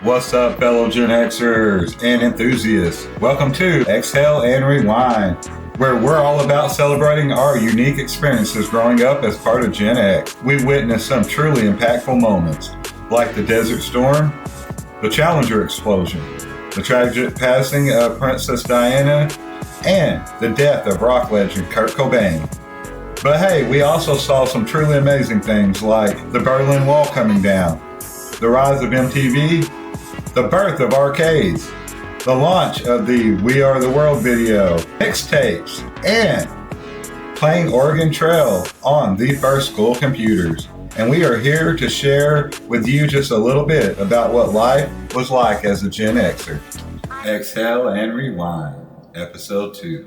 What's up, fellow Gen Xers and enthusiasts? Welcome to X-hale Rewind, where we're all about celebrating our unique experiences growing up as part of Gen X. We witnessed some truly impactful moments, like the Desert Storm, the Challenger explosion, the tragic passing of Princess Diana, and the death of rock legend Kurt Cobain. But hey, we also saw some truly amazing things like the Berlin Wall coming down, the rise of MTV, the birth of arcades, the launch of the We Are the World video, mixtapes, and playing Oregon Trail on the first school computers. And we are here to share with you just a little bit about what life was like as a Gen Xer. Exhale and Rewind, Episode 2.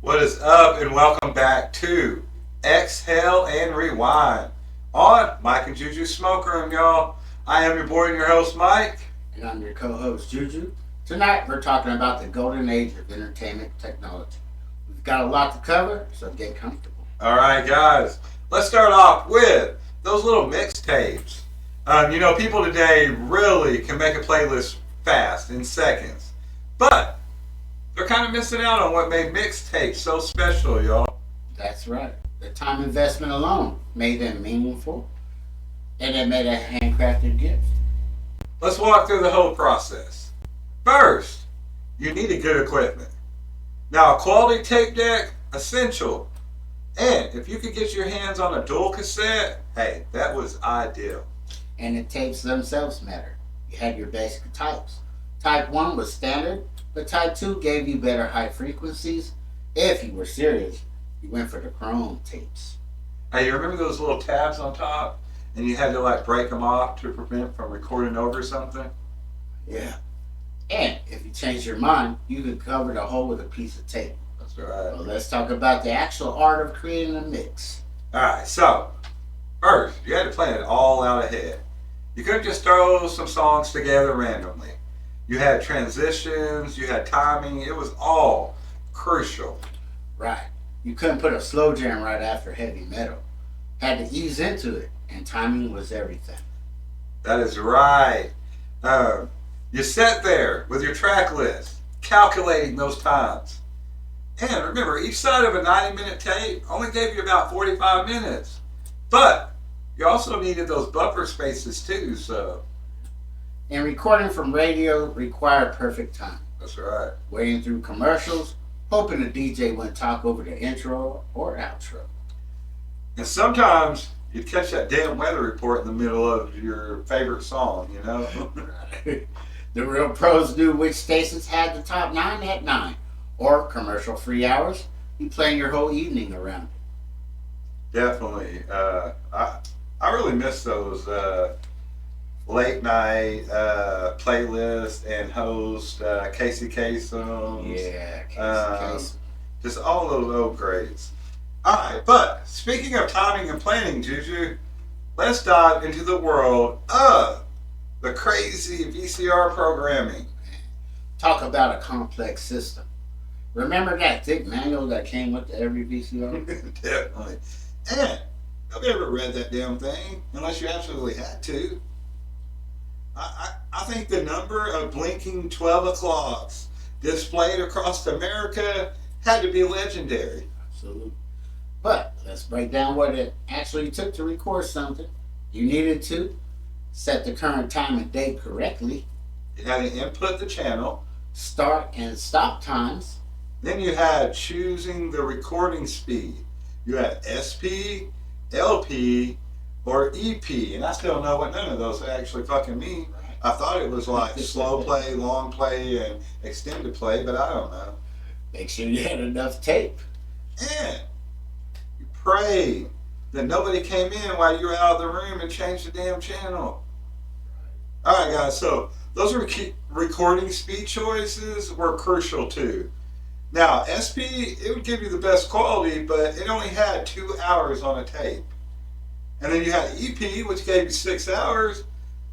What is up, and welcome back to Exhale and Rewind on Mike and Juju Smoke Room, y'all. I am your boy and your host, Mike. And I'm your co-host, Juju. Tonight, we're talking about the golden age of entertainment technology. We've got a lot to cover, so get comfortable. All right, guys. Let's start off with those little mixtapes. People today really can make a playlist fast, in seconds. But they're kind of missing out on what made mixtapes so special, y'all. That's right. The time investment alone made them meaningful, and it made a handcrafted gift. Let's walk through the whole process. First, you needed good equipment. Now, a quality tape deck, essential. And if you could get your hands on a dual cassette, hey, that was ideal. And the tapes themselves mattered. You had your basic types. Type 1 was standard, but Type 2 gave you better high frequencies. If you were serious, you went for the chrome tapes. Hey, you remember those little tabs on top? And you had to break them off to prevent from recording over something? Yeah. And if you changed your mind, you could cover the hole with a piece of tape. That's right. Well, let's talk about the actual art of creating a mix. Alright, so first, you had to plan it all out ahead. You couldn't just throw some songs together randomly. You had transitions, you had timing, it was all crucial. Right. You couldn't put a slow jam right after heavy metal. Had to ease into it, and timing was everything. That is right. You sat there with your track list, calculating those times. And remember, each side of a 90-minute tape only gave you about 45 minutes. But you also needed those buffer spaces too, so. And recording from radio required perfect time. That's right. Waiting through commercials, hoping the DJ wouldn't talk over the intro or outro. And sometimes you'd catch that damn weather report in the middle of your favorite song, you know? The real pros knew which stations had the top 9 at 9. Or commercial-free hours, you plan your whole evening around it. Definitely. I really miss those late night playlist and host Casey Kasem. Yeah, Casey Kasem. Just all those old greats. Alright, but speaking of timing and planning, Juju, let's dive into the world of the crazy VCR programming. Talk about a complex system. Remember that thick manual that came with every VCR? Definitely. And nobody ever read that damn thing unless you absolutely had to. I think the number of blinking 12 o'clocks displayed across America had to be legendary. Absolutely. But let's break down what it actually took to record something. You needed to set the current time and date correctly. You had to input the channel. Start and stop times. Then you had choosing the recording speed. You had SP, LP, or EP. And I still don't know what none of those actually fucking mean. I thought it was like slow play, long play, and extended play, but I don't know. Make sure you had enough tape. And you prayed that nobody came in while you were out of the room and changed the damn channel. Alright guys, so those recording speed choices were crucial too. Now, SP, it would give you the best quality, but it only had 2 hours on a tape. And then you had EP, which gave you 6 hours,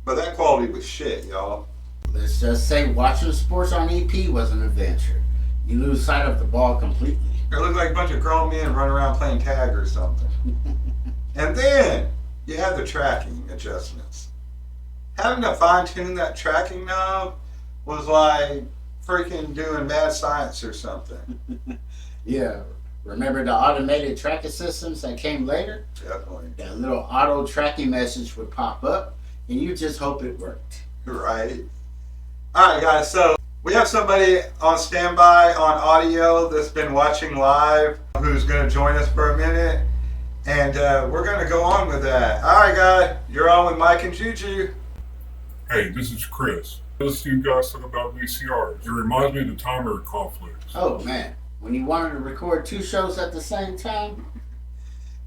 but that quality was shit, y'all. Let's just say watching sports on EP was an adventure. You lose sight of the ball completely. It looked like a bunch of grown men running around playing tag or something. And then you had the tracking adjustments. having to fine tune that tracking knob was like freaking doing mad science or something. Yeah. Remember the automated tracking systems that came later? Definitely. That little auto tracking message would pop up, and you just hope it worked. Right. All right, guys. So we have somebody on standby on audio that's been watching live who's going to join us for a minute. And we're going to go on with that. All right, guy. You're on with Mike and Juju. Hey, this is Chris. Listen to you guys talk about VCRs. It reminds me of the timer conflicts. Oh, man. When you wanted to record 2 shows at the same time?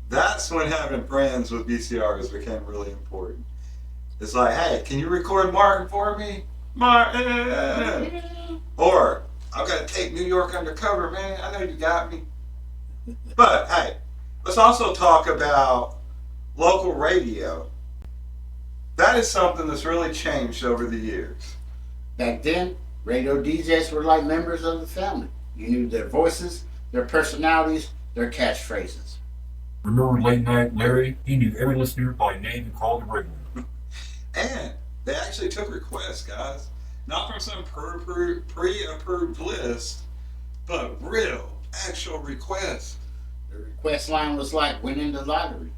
That's when having friends with VCRs became really important. It's like, hey, can you record Martin for me? Martin! Or, I've got to take New York Undercover, man. I know you got me. But, hey, let's also talk about local radio. That is something that's really changed over the years. Back then, radio DJs were like members of the family. You knew their voices, their personalities, their catchphrases. Remember Late Night Larry? He knew every listener by name and called them regularly. And they actually took requests, guys. Not from some pre-approved list, but real, actual requests. The request line was like winning the lottery.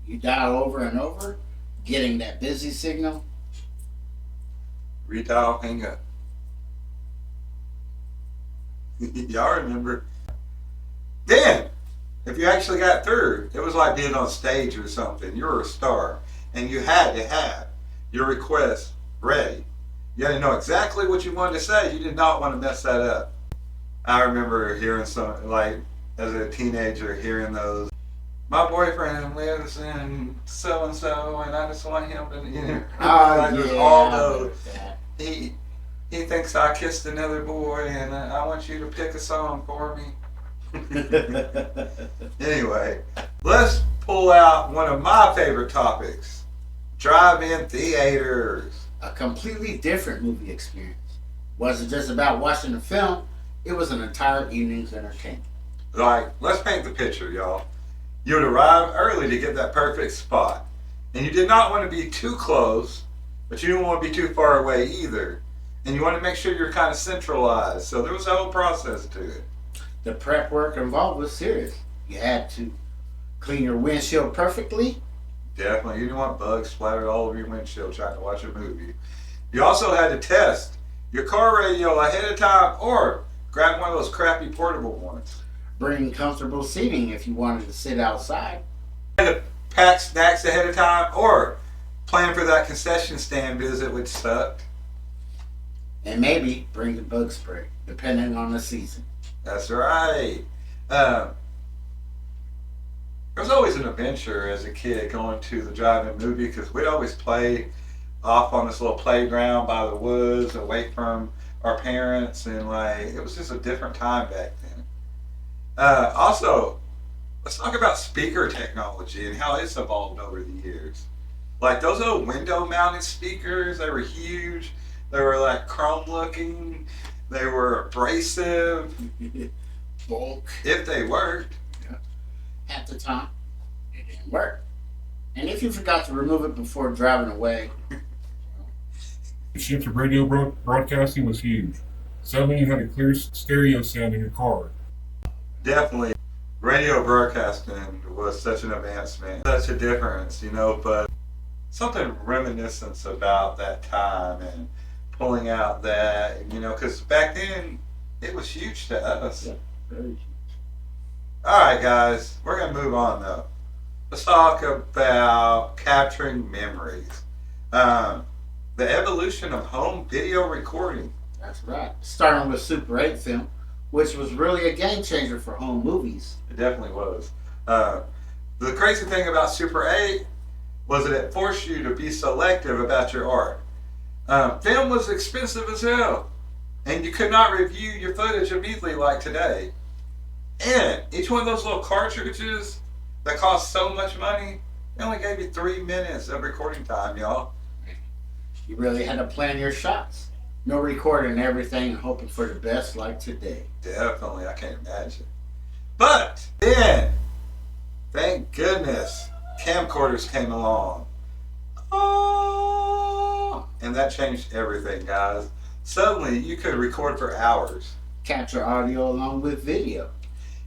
You dial over and over, getting that busy signal. Redial, hang up. Y'all remember? Then, if you actually got through, it was like being on stage or something. You were a star, and you had to have your request ready. You had to know exactly what you wanted to say. You did not want to mess that up. I remember hearing some, like, as a teenager, hearing those. My boyfriend lives in so and so, and I just want him to, you know, Oh, yeah, all those. that. He thinks I kissed another boy, and I want you to pick a song for me. Anyway, let's pull out one of my favorite topics: drive-in theaters. A completely different movie experience. Wasn't just about watching a film, it was an entire evening's entertainment. Like, let's paint the picture, y'all. You would arrive early to get that perfect spot, and you did not want to be too close, but you didn't want to be too far away either. And you want to make sure you're kind of centralized. So there was a whole process to it. The prep work involved was serious. You had to clean your windshield perfectly. Definitely. You didn't want bugs splattered all over your windshield trying to watch a movie. You also had to test your car radio ahead of time or grab one of those crappy portable ones. Bring comfortable seating if you wanted to sit outside. You had to pack snacks ahead of time or plan for that concession stand visit, which sucked. And maybe bring the bug spray, depending on the season. That's right. There was always an adventure as a kid going to the drive-in movie because we'd always play off on this little playground by the woods away from our parents, and like it was just a different time back then. Also, let's talk about speaker technology and how it's evolved over the years. Like those old window-mounted speakers, they were huge. They were like chrome looking. They were abrasive. Bulk. If they worked. Yeah. At the time, it didn't work. And if you forgot to remove it before driving away. The shift to radio broadcasting was huge. Suddenly you had a clear stereo sound in your car. Definitely. Radio broadcasting was such an advancement. Such a difference, you know, but something reminiscent about that time and pulling out that, you know, because back then it was huge to us. Yeah, very huge. All right, guys, we're going to move on though. Let's talk about capturing memories. The evolution of home video recording. That's right. Starting with Super 8 film, which was really a game changer for home movies. It definitely was. The crazy thing about Super 8 was that it forced you to be selective about your art. Film was expensive as hell, and you could not review your footage immediately like today. And each one of those little cartridges that cost so much money, they only gave you 3 minutes of recording time, y'all. You really had to plan your shots. No recording everything and hoping for the best like today. Definitely, I can't imagine. But then, thank goodness, camcorders came along. Oh, and that changed everything, guys. Suddenly, you could record for hours. Capture audio along with video.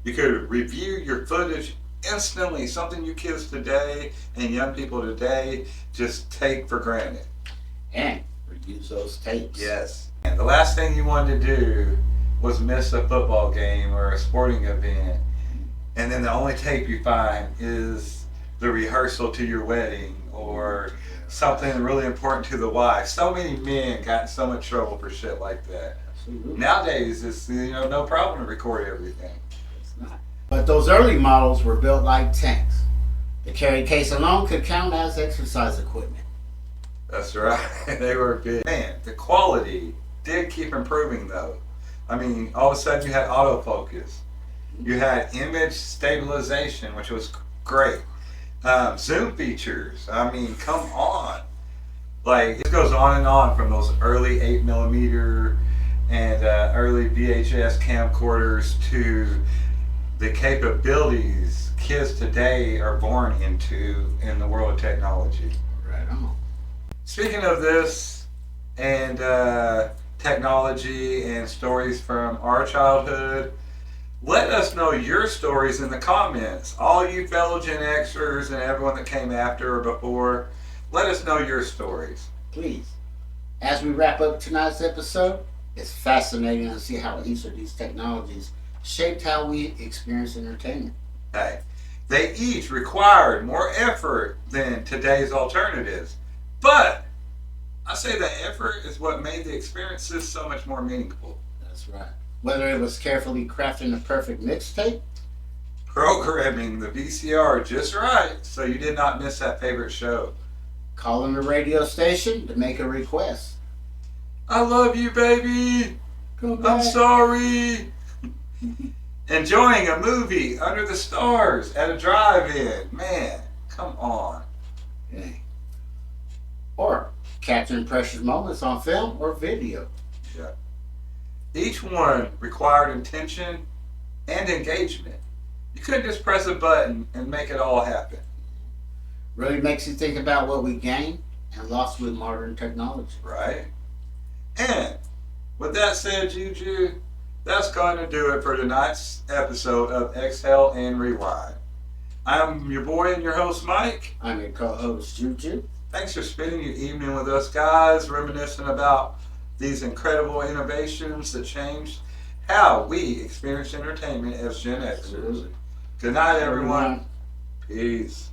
You could review your footage instantly, something you kids today and young people today just take for granted. And reuse those tapes. Yes. And the last thing you wanted to do was miss a football game or a sporting event, and then the only tape you find is the rehearsal to your wedding or something really important to the wife. So many men got in so much trouble for shit like that. Absolutely. Nowadays, it's no problem to record everything. It's not. But those early models were built like tanks. The carry case alone could count as exercise equipment. That's right. They were big. Man, the quality did keep improving though. I mean, all of a sudden you had autofocus. You had image stabilization, which was great. Zoom features. I mean, come on. Like, it goes on and on from those early 8mm and early VHS camcorders to the capabilities kids today are born into in the world of technology. Right on. Speaking of this and technology and stories from our childhood, let us know your stories in the comments. All you fellow Gen Xers and everyone that came after or before, let us know your stories. Please. As we wrap up tonight's episode, it's fascinating to see how each of these technologies shaped how we experience entertainment. Hey, they each required more effort than today's alternatives. But I say the effort is what made the experiences so much more meaningful. That's right. Whether it was carefully crafting the perfect mixtape, Programming the VCR just right so you did not miss that favorite show, calling the radio station to make a request. I love you, baby. Come back. I'm sorry. Enjoying a movie under the stars at a drive-in. Man, come on. Dang. Or capturing precious moments on film or video. Yeah. Each one required intention and engagement. You couldn't just press a button and make it all happen. Really makes you think about what we gained and lost with modern technology. Right? And with that said, Juju, that's going to do it for tonight's episode of X-hale and Rewind. I'm your boy and your host, Mike. I'm your co-host, Juju. Thanks for spending your evening with us, guys, reminiscing about these incredible innovations that changed how we experience entertainment as Gen Xers. Absolutely. Good night, everyone. Peace.